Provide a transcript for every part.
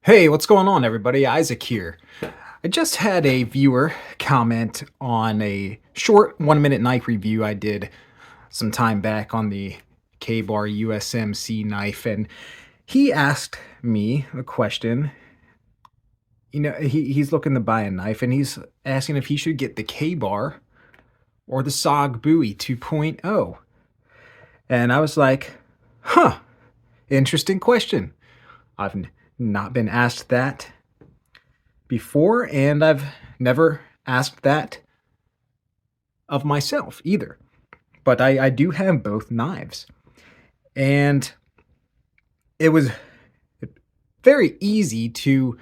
Hey, what's going on, everybody? Isaac here. I just had a viewer comment on a short 1 minute knife review I did some time back on the Ka-Bar USMC knife, and he asked me a question. He's looking to buy a knife, and he's asking if he should get the Ka-Bar or the SOG Bowie 2.0. And I was like, huh, interesting question. I've not been asked that before, and I've never asked that of myself either. But I do have both knives. And it was very easy to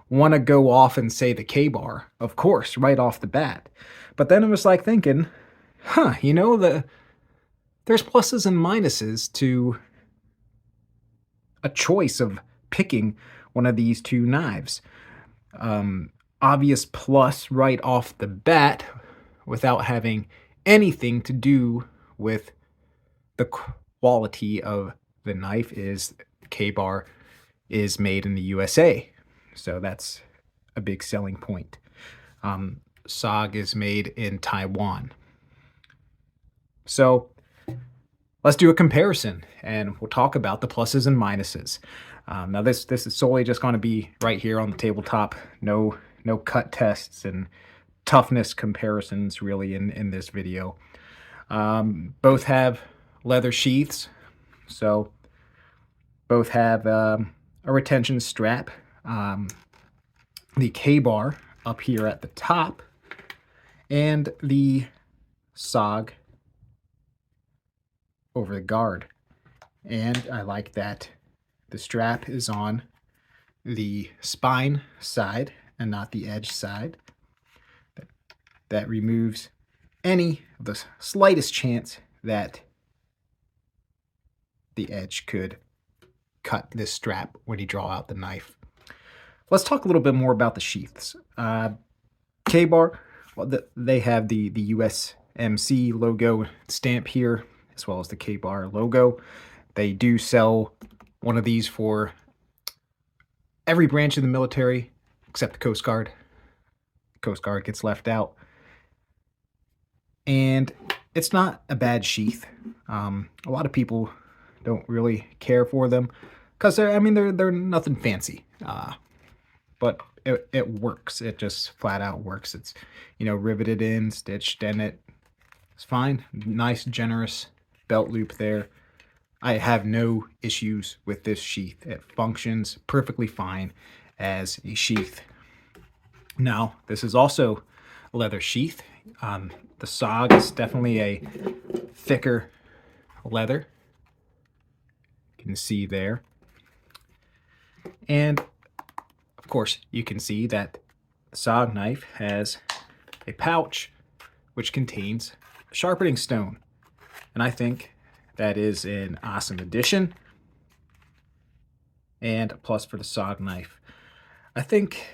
want to go off and say the Ka-Bar, of course, right off the bat. But then it was like thinking, there's pluses and minuses to a choice of picking one of these two knives. Obvious plus right off the bat without having anything to do with the quality of the knife is Ka-Bar is made in the USA. So that's a big selling point. SOG is made in Taiwan. So let's do a comparison and we'll talk about the pluses and minuses. Now this is solely just going to be right here on the tabletop. No cut tests and toughness comparisons really in this video. Both have leather sheaths, so both have a retention strap. The Ka-Bar up here at the top, and the SOG over the guard. And I like that the strap is on the spine side and not the edge side. That removes any of the slightest chance that the edge could cut this strap when you draw out the knife. Let's talk a little bit more about the sheaths. Ka-Bar, well, they have the USMC logo stamp here, as well as the Ka-Bar logo. They do sell one of these for every branch of the military except the Coast Guard. Coast Guard gets left out. And it's not a bad sheath. A lot of people don't really care for them because they're nothing fancy. But it works. It just flat out works. It's, riveted in, stitched in it. It's fine. Nice, generous belt loop there. I have no issues with this sheath. It functions perfectly fine as a sheath. Now, this is also a leather sheath. The SOG is definitely a thicker leather. You can see there. And of course, you can see that the SOG knife has a pouch which contains a sharpening stone. And I think that is an awesome addition and a plus for the SOG knife. I think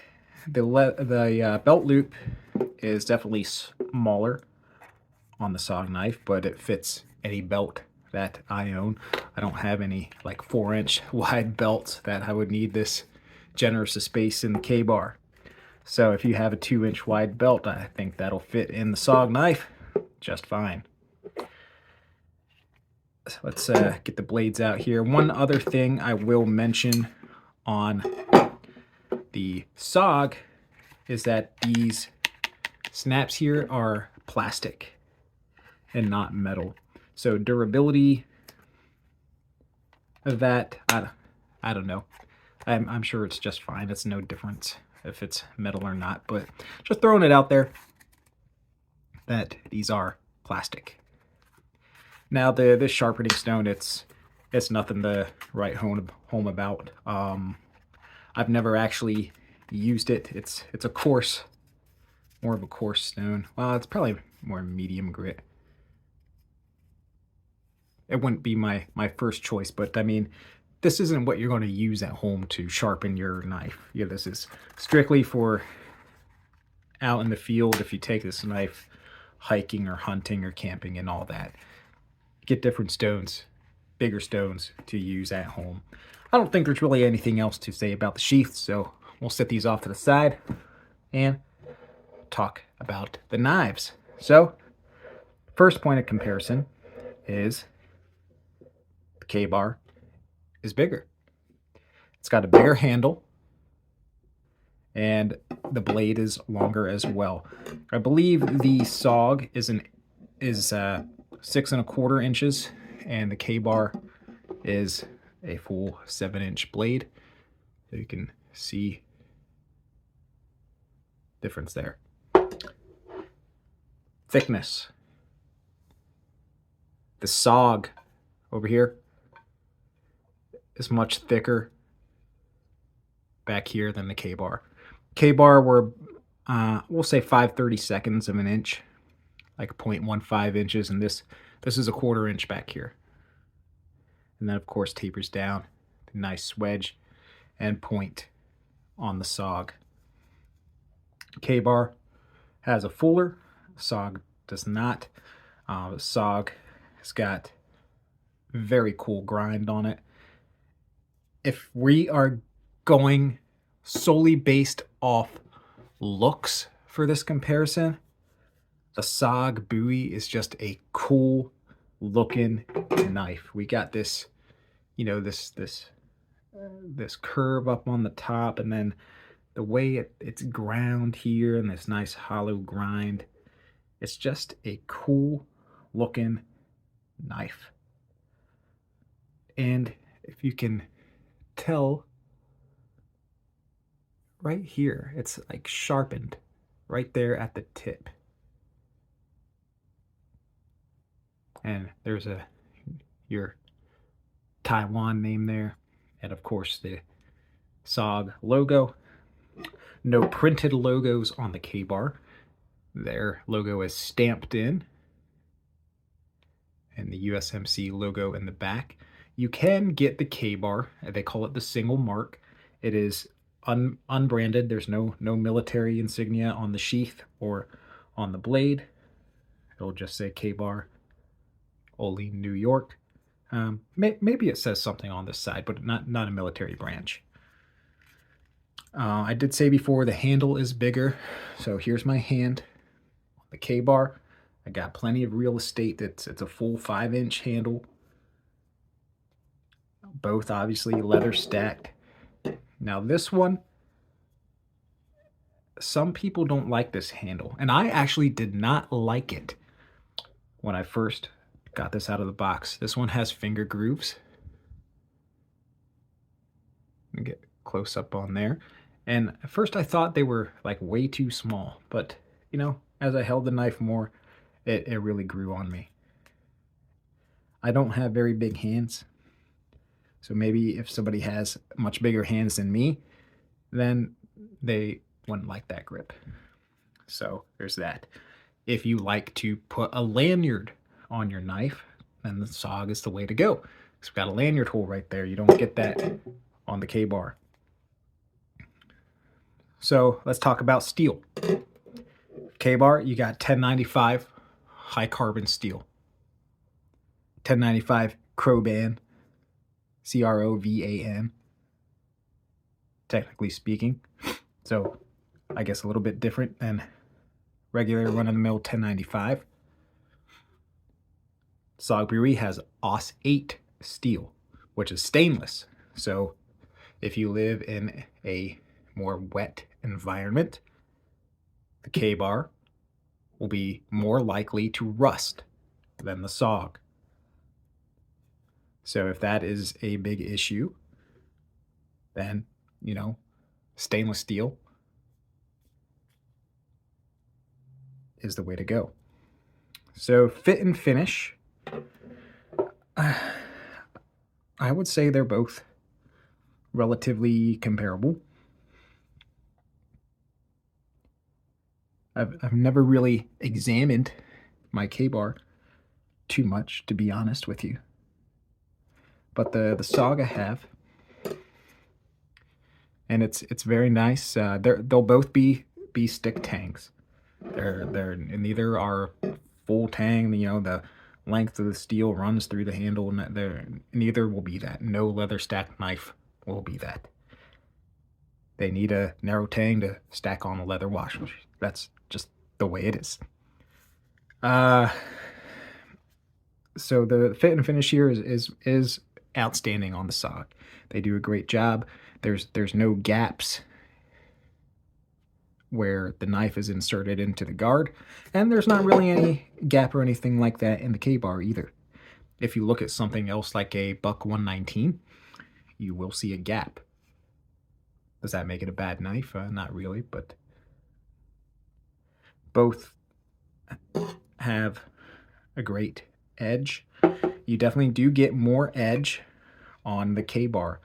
the belt loop is definitely smaller on the SOG knife, but it fits any belt that I own. I don't have any like 4-inch wide belts that I would need this generous of space in the Ka-Bar. So if you have a 2-inch wide belt, I think that'll fit in the SOG knife just fine. So let's get the blades out here. One other thing I will mention on the SOG is that these snaps here are plastic and not metal. So durability of that, I don't know. I'm sure it's just fine. It's no difference if it's metal or not, but just throwing it out there that these are plastic. Now this sharpening stone, it's nothing to write home about. I've never actually used it. It's a coarse, more of a coarse stone. Well, it's probably more medium grit. It wouldn't be my first choice, but I mean, this isn't what you're going to use at home to sharpen your knife. Yeah, this is strictly for out in the field if you take this knife hiking or hunting or camping and all that. Get different stones, bigger stones to use at home. I don't think there's really anything else to say about the Sheath, so we'll set these off to the side and talk about the knives. So, first point of comparison is the Ka-Bar is bigger. It's got a bigger handle, and the blade is longer as well. I believe the SOG is 6¼ inches, and the Ka-Bar is a full 7-inch blade. So you can see difference there. Thickness. The SOG over here is much thicker back here than the Ka-Bar. Ka-Bar were, we'll say 5/32 of an inch, like 0.15 inches, and this is a 1/4 inch back here. And then, of course, tapers down. Nice wedge and point on the SOG. Ka-Bar has a fuller. SOG does not. SOG has got very cool grind on it. If we are going solely based off looks for this comparison, the SOG Bowie is just a cool looking knife. We got this, you know, this curve up on the top, and then the way it's ground here, and this nice hollow grind. It's just a cool looking knife. And if you can tell right here, it's like sharpened right there at the tip. And there's your Taiwan name there, and of course the SOG logo. No printed logos on the Ka-Bar. Their logo is stamped in, and the USMC logo in the back. You can get the Ka-Bar. They call it the single mark. It is unbranded. There's no military insignia on the sheath or on the blade. It'll just say Ka-Bar, Ole, New York. Maybe it says something on this side, but not a military branch. I did say before the handle is bigger, so here's my hand on the Ka-Bar. I got plenty of real estate. It's a full 5-inch handle. Both obviously leather stacked. Now this one, some people don't like this handle, and I actually did not like it when I first got this out of the box. This one has finger grooves. Let me get close up on there. And at first I thought they were like way too small, but you know, as I held the knife more, it really grew on me. I don't have very big hands, so maybe if somebody has much bigger hands than me, then they wouldn't like that grip. So there's that. If you like to put a lanyard on your knife, then the SOG is the way to go. It's got a lanyard hole right there. You don't get that on the Ka-Bar. So let's talk about steel. Ka-Bar, you got 1095 high carbon steel. 1095 Crovan, Crovan, technically speaking. So I guess a little bit different than regular run-of-the-mill 1095. SOG Bowie has Aus 8 steel, which is stainless. So if you live in a more wet environment, the Ka-Bar will be more likely to rust than the SOG. So if that is a big issue, then, you know, stainless steel is the way to go. So fit and finish, I would say they're both relatively comparable. I've never really examined my Ka-Bar too much, to be honest with you. But the SOG I have, and it's very nice. They'll both be stick tangs. They're neither are full tang. You know, the length of the steel runs through the handle, and neither will be that. No leather stacked knife will be that. They need a narrow tang to stack on a leather wash. That's just the way it is. So the fit and finish here is outstanding on the SOG. They do a great job. There's no gaps where the knife is inserted into the guard, and there's not really any gap or anything like that in the Ka-Bar either. If you look at something else like a Buck 119, you will see a gap. Does that make it a bad knife? Not really, but both have a great edge. You definitely do get more edge on the Ka-Bar,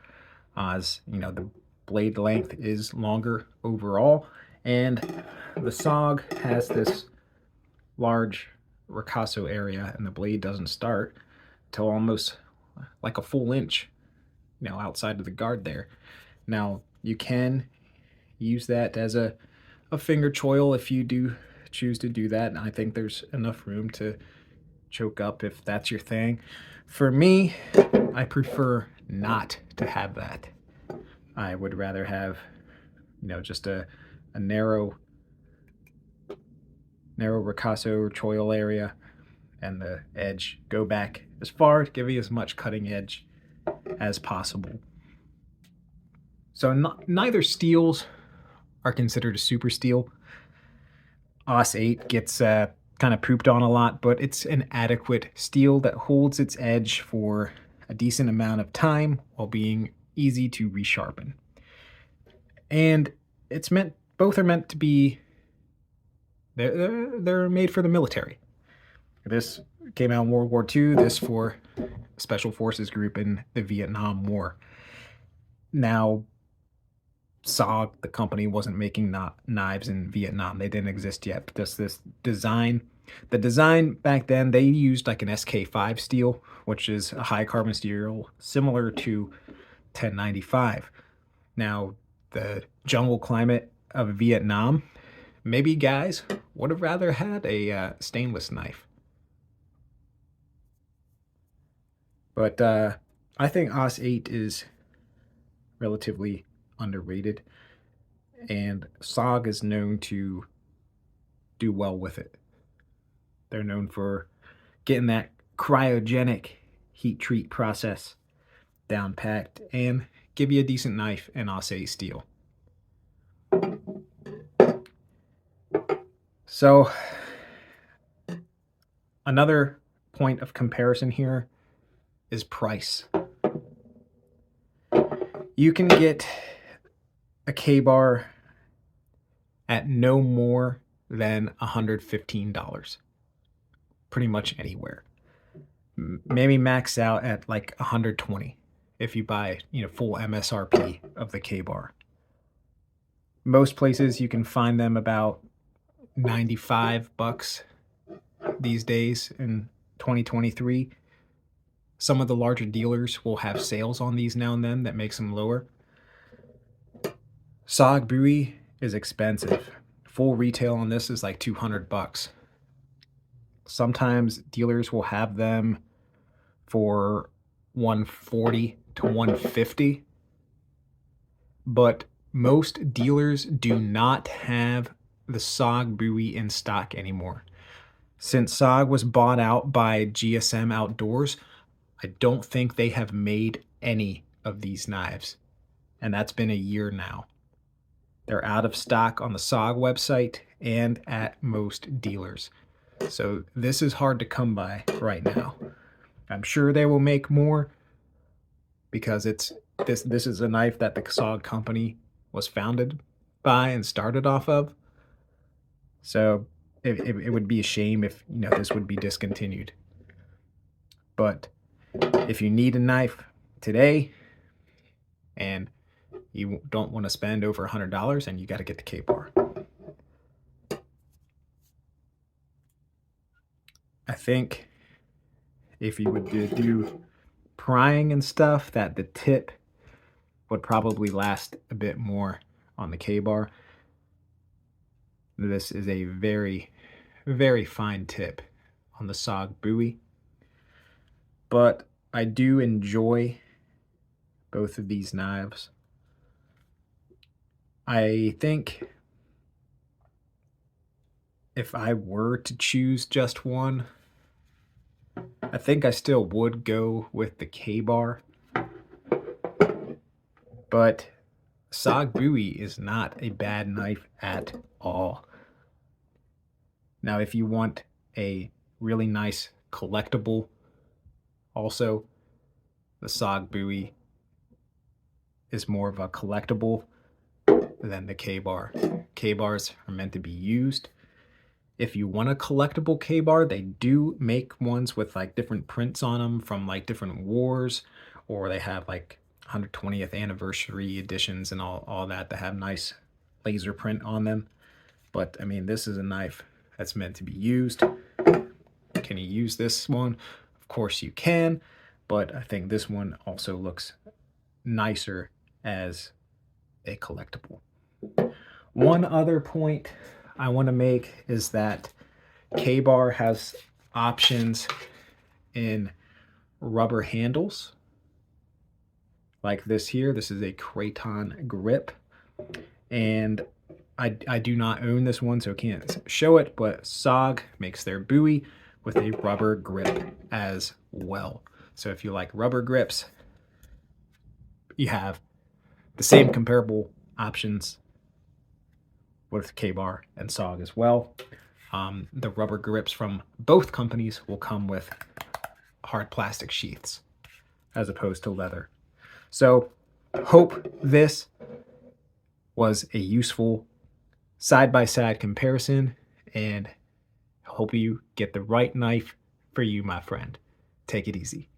as you know, the blade length is longer overall, and the SOG has this large ricasso area, and the blade doesn't start till almost like a full inch, you know, outside of the guard there. Now you can use that as a finger choil if you do choose to do that, and I think there's enough room to choke up if that's your thing. For me, I prefer not to have that. I would rather have, you know, just a narrow ricasso choil area, and the edge go back as far to give you as much cutting edge as possible. So neither steels are considered a super steel. AUS 8 gets kind of pooped on a lot, but it's an adequate steel that holds its edge for a decent amount of time while being easy to resharpen. And it's meant, both are meant to be, they're made for the military. This came out in World War II, this for Special Forces group in the Vietnam War. Now, SOG, the company, wasn't making knives in Vietnam. They didn't exist yet. But this design, the design back then, they used like an SK5 steel, which is a high carbon steel similar to 1095. Now, the jungle climate of Vietnam, maybe guys would have rather had a stainless knife. But I think AUS 8 is relatively underrated, and SOG is known to do well with it. They're known for getting that cryogenic heat treat process down packed and give you a decent knife in AUS 8 steel. So another point of comparison here is price. You can get a Ka-Bar at no more than $115, pretty much anywhere. Maybe max out at like 120 if you buy, you know, full MSRP of the Ka-Bar. Most places you can find them about $95 these days in 2023. Some of the larger dealers will have sales on these now and then that makes them lower. SOG Bowie is expensive. Full retail on this is like $200. Sometimes dealers will have them for $140 to $150, but most dealers do not have the SOG Bowie in stock anymore. Since SOG was bought out by GSM Outdoors, I don't think they have made any of these knives, and that's been a year now. They're out of stock on the SOG website and at most dealers. So this is hard to come by right now. I'm sure they will make more because this is a knife that the SOG company was founded by and started off of. So it would be a shame if, you know, this would be discontinued. But if you need a knife today and you don't want to spend over $100, and you got to get the Ka-Bar. I think if you would do prying and stuff, that the tip would probably last a bit more on the Ka-Bar. This is a very, very fine tip on the SOG Bowie. But I do enjoy both of these knives. I think if I were to choose just one, I think I still would go with the Ka-Bar. But SOG Bowie is not a bad knife at all. Now, if you want a really nice collectible, also, the SOG Bowie is more of a collectible than the Ka-Bar. Ka-Bars are meant to be used. If you want a collectible Ka-Bar, they do make ones with like different prints on them from like different wars, or they have like 120th anniversary editions and all that have nice laser print on them. But I mean, this is a knife that's meant to be used. Can you use this one? Of course you can, but I think this one also looks nicer as a collectible. One other point I want to make is that Ka-Bar has options in rubber handles like this here. This is a Kraton grip, and I do not own this one, so I can't show it, but SOG makes their Bowie with a rubber grip as well. So if you like rubber grips, you have the same comparable options with Ka-Bar and SOG as well. The rubber grips from both companies will come with hard plastic sheaths as opposed to leather. So hope this was a useful side-by-side comparison, and hope you get the right knife for you, my friend. Take it easy.